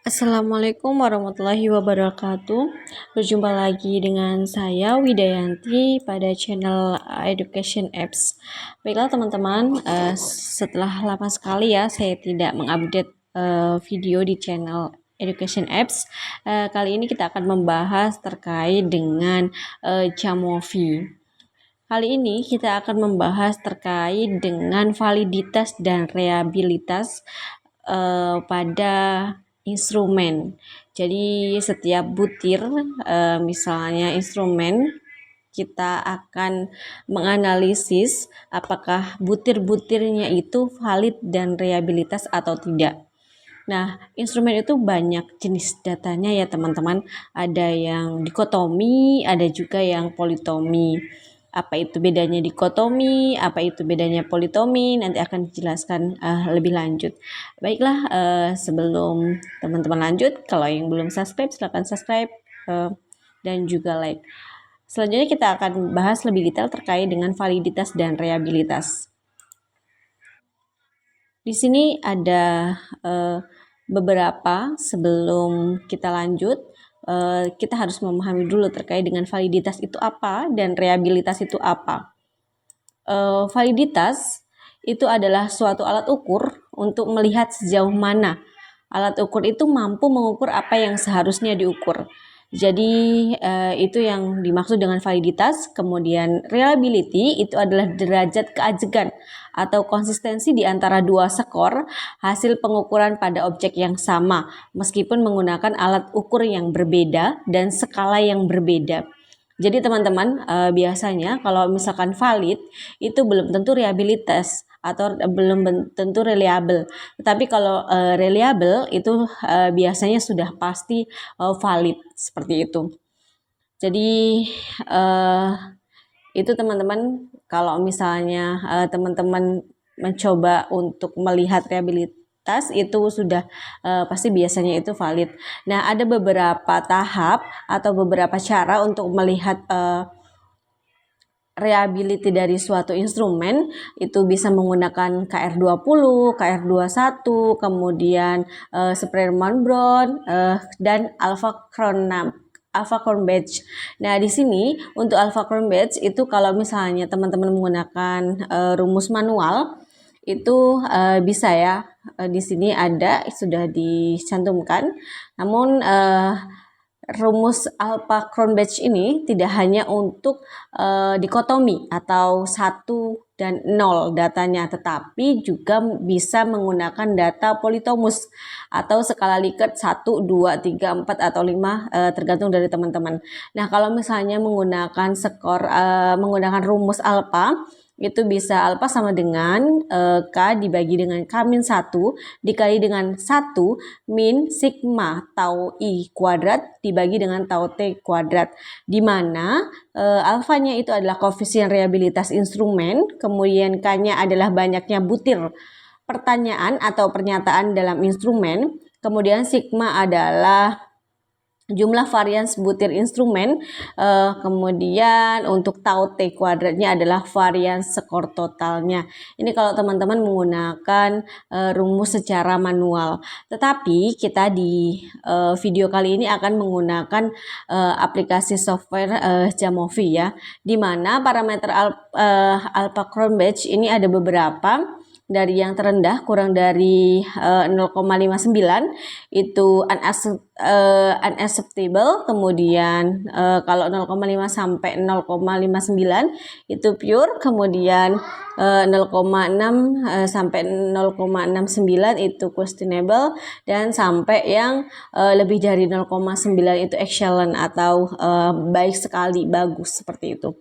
Assalamualaikum warahmatullahi wabarakatuh. Berjumpa lagi dengan saya Widayanti pada channel Education Apps. Baiklah teman-teman, setelah lama sekali ya saya tidak mengupdate video di channel Education Apps. Kali ini kita akan membahas terkait dengan Jamovi. Kali ini kita akan membahas terkait dengan validitas dan reliabilitas pada instrumen. Jadi setiap butir, misalnya instrumen, kita akan menganalisis apakah butir-butirnya itu valid dan reliabilitas atau tidak. Nah, instrumen itu banyak jenis datanya ya teman-teman. Ada yang dikotomi, ada juga yang politomi. Apa itu bedanya dikotomi, apa itu bedanya politomi, nanti akan dijelaskan lebih lanjut. Baiklah, sebelum teman-teman lanjut, kalau yang belum subscribe silahkan subscribe dan juga like. Selanjutnya kita akan bahas lebih detail terkait dengan validitas dan reliabilitas. Di sini ada beberapa. Sebelum kita lanjut, kita harus memahami dulu terkait dengan validitas itu apa dan reliabilitas itu apa. Validitas itu adalah suatu alat ukur untuk melihat sejauh mana alat ukur itu mampu mengukur apa yang seharusnya diukur. Jadi itu yang dimaksud dengan validitas. Kemudian reliability itu adalah derajat keajegan atau konsistensi di antara dua skor hasil pengukuran pada objek yang sama meskipun menggunakan alat ukur yang berbeda dan skala yang berbeda. Jadi teman-teman, biasanya kalau misalkan valid itu belum tentu reliabilitas atau belum tentu reliable. Tetapi kalau reliable itu biasanya sudah pasti valid seperti itu. Jadi itu teman-teman, kalau misalnya teman-teman mencoba untuk melihat reliabilitas itu sudah pasti biasanya itu valid. Nah, ada beberapa tahap atau beberapa cara untuk melihat reliability dari suatu instrumen. Itu bisa menggunakan KR20, KR21, kemudian Spearman-Brown dan Alpha-Cronbach. Nah, di sini untuk Alpha-Cronbach itu kalau misalnya teman-teman menggunakan rumus manual itu bisa ya. Di sini ada sudah dicantumkan. Namun rumus Alpha-Cronbach ini tidak hanya untuk dikotomi atau 1 dan 0 datanya, tetapi juga bisa menggunakan data politomus atau skala Likert 1, 2, 3, 4 atau 5 tergantung dari teman-teman. Nah, kalau misalnya menggunakan menggunakan rumus alpha, itu bisa alpha sama dengan K dibagi dengan K-1 dikali dengan 1 min sigma tau I kuadrat dibagi dengan tau T kuadrat, di mana alfanya itu adalah koefisien reliabilitas instrumen, kemudian K-nya adalah banyaknya butir pertanyaan atau pernyataan dalam instrumen, kemudian sigma adalah jumlah varians butir instrumen, kemudian untuk tau T kuadratnya adalah varians skor totalnya. Ini kalau teman-teman menggunakan rumus secara manual. Tetapi kita di video kali ini akan menggunakan aplikasi software Jamovi ya, di mana parameter Alpha-Cronbach ini ada beberapa. Dari yang terendah kurang dari 0,59 itu unacceptable, kemudian kalau 0,5 sampai 0,59 itu pure, kemudian 0,6 sampai 0,69 itu questionable, dan sampai yang lebih dari 0,9 itu excellent atau baik sekali, bagus, seperti itu.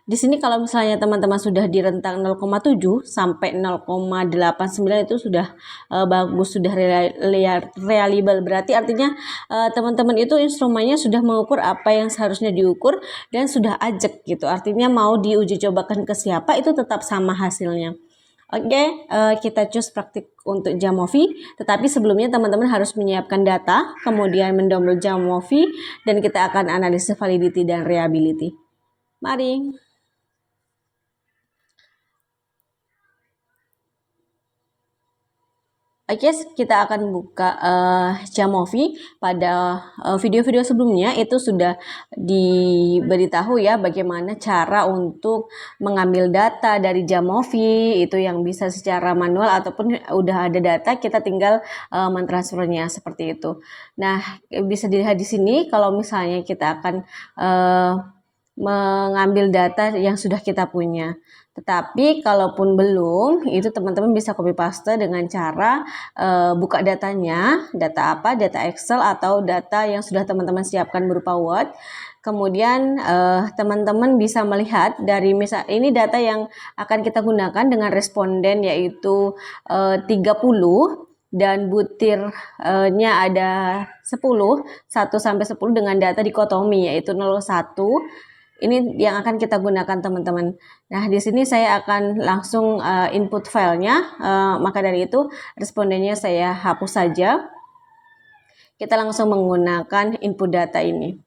Di sini kalau misalnya teman-teman sudah di rentang 0,7 sampai 0,89 itu sudah bagus, sudah reliable. Berarti artinya teman-teman itu instrumennya sudah mengukur apa yang seharusnya diukur dan sudah ajak gitu. Artinya mau diuji cobakan ke siapa itu tetap sama hasilnya. Oke, kita choose praktik untuk Jamovi. Tetapi sebelumnya teman-teman harus menyiapkan data, kemudian mendownload Jamovi, dan kita akan analisis validity dan reliability. Mari. Oke, kita akan buka Jamovi. Pada video-video sebelumnya itu sudah diberitahu ya bagaimana cara untuk mengambil data dari Jamovi, itu yang bisa secara manual ataupun udah ada data kita tinggal mentransfernya seperti itu. Nah, bisa dilihat di sini kalau misalnya kita akan mengambil data yang sudah kita punya. Tetapi kalaupun belum, itu teman-teman bisa copy paste dengan cara buka datanya, data apa, data Excel atau data yang sudah teman-teman siapkan berupa Word. Kemudian teman-teman bisa melihat dari misal ini data yang akan kita gunakan dengan responden yaitu 30 dan butirnya ada 10, 1 sampai 10 dengan data dikotomi yaitu 01. Ini yang akan kita gunakan teman-teman. Nah, di sini saya akan langsung input filenya. Maka dari itu respondennya saya hapus saja. Kita langsung menggunakan input data ini.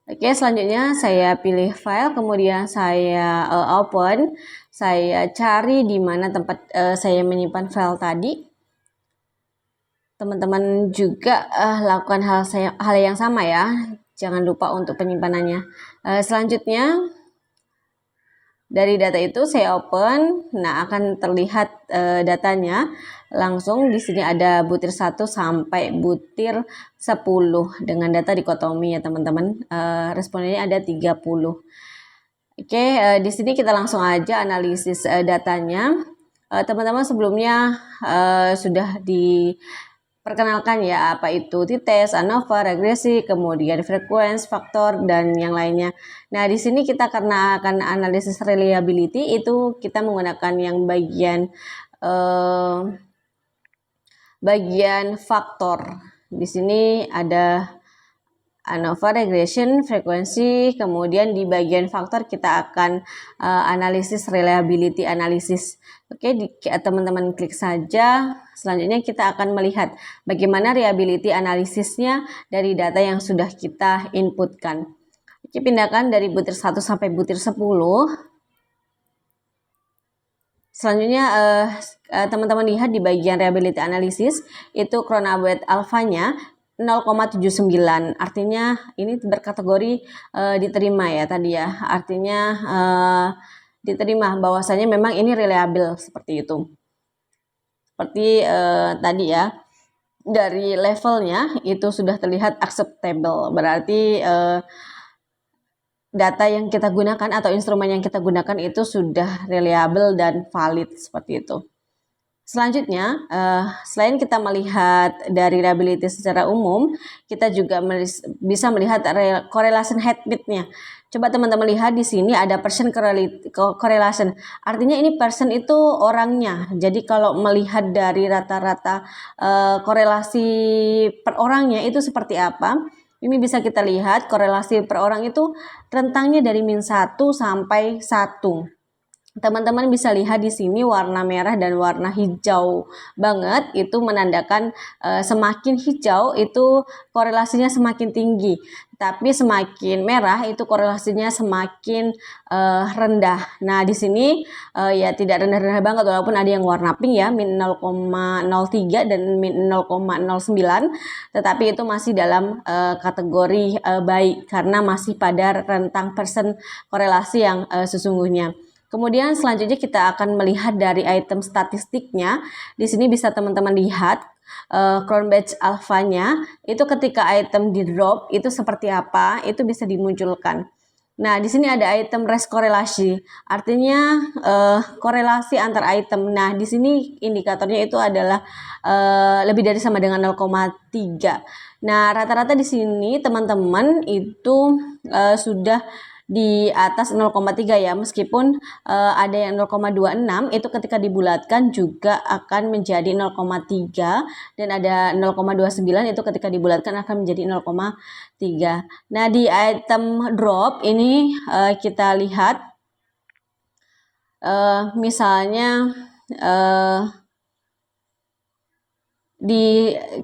Oke, selanjutnya saya pilih file, kemudian saya open. Saya cari di mana tempat saya menyimpan file tadi. Teman-teman juga lakukan hal yang sama ya. Jangan lupa untuk penyimpanannya. Selanjutnya dari data itu saya open. Nah, akan terlihat datanya. Langsung di sini ada butir 1 sampai butir 10 dengan data dikotomi ya, teman-teman. Respondennya ada 30. Oke, di sini kita langsung aja analisis datanya. Teman-teman sebelumnya sudah perkenalkan ya apa itu t-test, ANOVA, regresi, kemudian frekuensi, faktor dan yang lainnya. Nah, di sini kita karena akan analisis reliability itu kita menggunakan yang bagian faktor. Di sini ada ANOVA, regression, frekuensi, kemudian di bagian faktor kita akan analisis reliability analysis. Oke, teman-teman klik saja. Selanjutnya kita akan melihat bagaimana reliability analisisnya dari data yang sudah kita inputkan. Oke, pindahkan dari butir 1 sampai butir 10. Selanjutnya teman-teman lihat di bagian reliability analysis itu Cronawet alfanya 0,79, artinya ini berkategori diterima ya tadi ya, artinya diterima bahwasanya memang ini reliable seperti itu. Seperti tadi ya, dari levelnya itu sudah terlihat acceptable, berarti data yang kita gunakan atau instrumen yang kita gunakan itu sudah reliable dan valid seperti itu. Selanjutnya, selain kita melihat dari reliability secara umum, kita juga bisa melihat correlation headbit-nya. Coba teman-teman lihat di sini ada percent correlation. Artinya ini persen itu orangnya. Jadi kalau melihat dari rata-rata korelasi per orangnya itu seperti apa? Ini bisa kita lihat korelasi per orang itu rentangnya dari -1 sampai 1. Teman-teman bisa lihat di sini warna merah dan warna hijau banget itu menandakan semakin hijau itu korelasinya semakin tinggi, tapi semakin merah itu korelasinya semakin rendah. Nah, di sini ya tidak rendah-rendah banget walaupun ada yang warna pink ya, -0,03 dan -0,09, tetapi itu masih dalam kategori baik karena masih pada rentang persen korelasi yang sesungguhnya. Kemudian selanjutnya kita akan melihat dari item statistiknya. Di sini bisa teman-teman lihat Cronbach alfanya itu ketika item di drop itu seperti apa, itu bisa dimunculkan. Nah, di sini ada item rest korelasi, artinya korelasi antar item. Nah, di sini indikatornya itu adalah lebih dari sama dengan 0,3. Nah, rata-rata di sini teman-teman itu sudah di atas 0,3 ya, meskipun ada yang 0,26 itu ketika dibulatkan juga akan menjadi 0,3 dan ada 0,29 itu ketika dibulatkan akan menjadi 0,3. Nah, di item drop ini kita lihat misalnya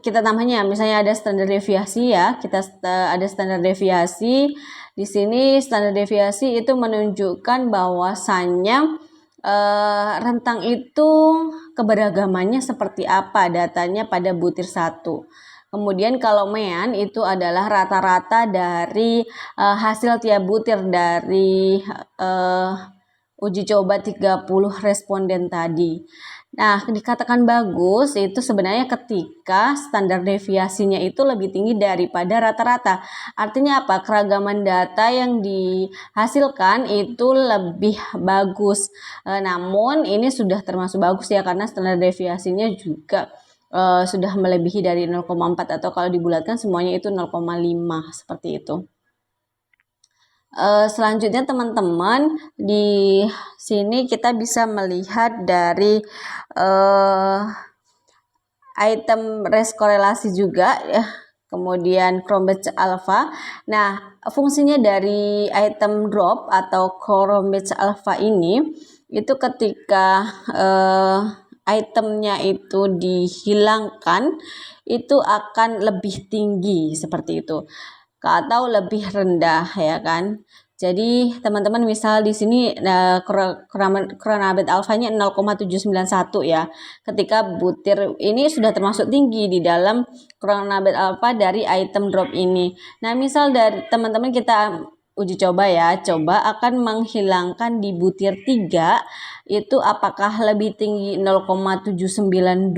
kita tambahnya misalnya ada standar deviasi ya, ada standar deviasi. Di sini standar deviasi itu menunjukkan bahwasannya rentang itu keberagamannya seperti apa datanya pada butir 1. Kemudian kalau mean itu adalah rata-rata dari hasil tiap butir dari uji coba 30 responden tadi. Nah, dikatakan bagus itu sebenarnya ketika standar deviasinya itu lebih tinggi daripada rata-rata. Artinya apa? Keragaman data yang dihasilkan itu lebih bagus. Namun ini sudah termasuk bagus ya, karena standar deviasinya juga sudah melebihi dari 0,4 atau kalau dibulatkan semuanya itu 0,5 seperti itu. Selanjutnya teman-teman, di sini kita bisa melihat dari item race korelasi juga ya, kemudian Cronbach's alpha. Nah, fungsinya dari item drop atau Cronbach's alpha ini itu ketika itemnya itu dihilangkan itu akan lebih tinggi seperti itu atau lebih rendah ya kan. Jadi teman-teman misal di sini Cronbach alfanya 0,791 ya. Ketika butir ini sudah termasuk tinggi di dalam Cronbach alfa dari item drop ini. Nah, misal dari teman-teman kita uji coba ya, coba akan menghilangkan di butir 3 itu apakah lebih tinggi 0,792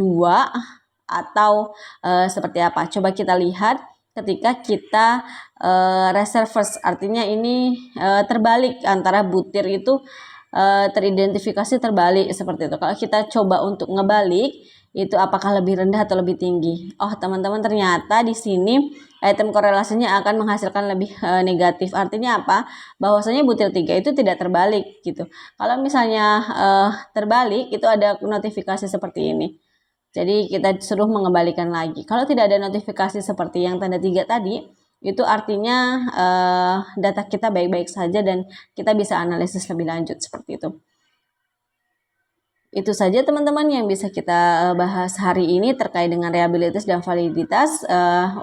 atau seperti apa. Coba kita lihat ketika kita reverse, artinya ini terbalik, antara butir itu teridentifikasi terbalik seperti itu. Kalau kita coba untuk ngebalik, itu apakah lebih rendah atau lebih tinggi? Oh teman-teman, ternyata di sini item korelasinya akan menghasilkan lebih negatif. Artinya apa? Bahwasanya butir 3 itu tidak terbalik gitu. Kalau misalnya terbalik, itu ada notifikasi seperti ini. Jadi kita suruh mengembalikan lagi. Kalau tidak ada notifikasi seperti yang tanda 3 tadi, itu artinya data kita baik-baik saja dan kita bisa analisis lebih lanjut seperti itu. Itu saja teman-teman yang bisa kita bahas hari ini terkait dengan reliabilitas dan validitas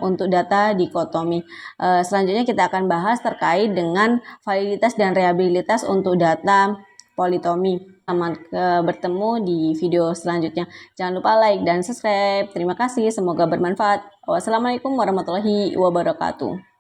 untuk data dikotomi. Selanjutnya kita akan bahas terkait dengan validitas dan reliabilitas untuk data politomi. Selamat bertemu di video selanjutnya. Jangan lupa like dan subscribe. Terima kasih, semoga bermanfaat. Wassalamualaikum warahmatullahi wabarakatuh.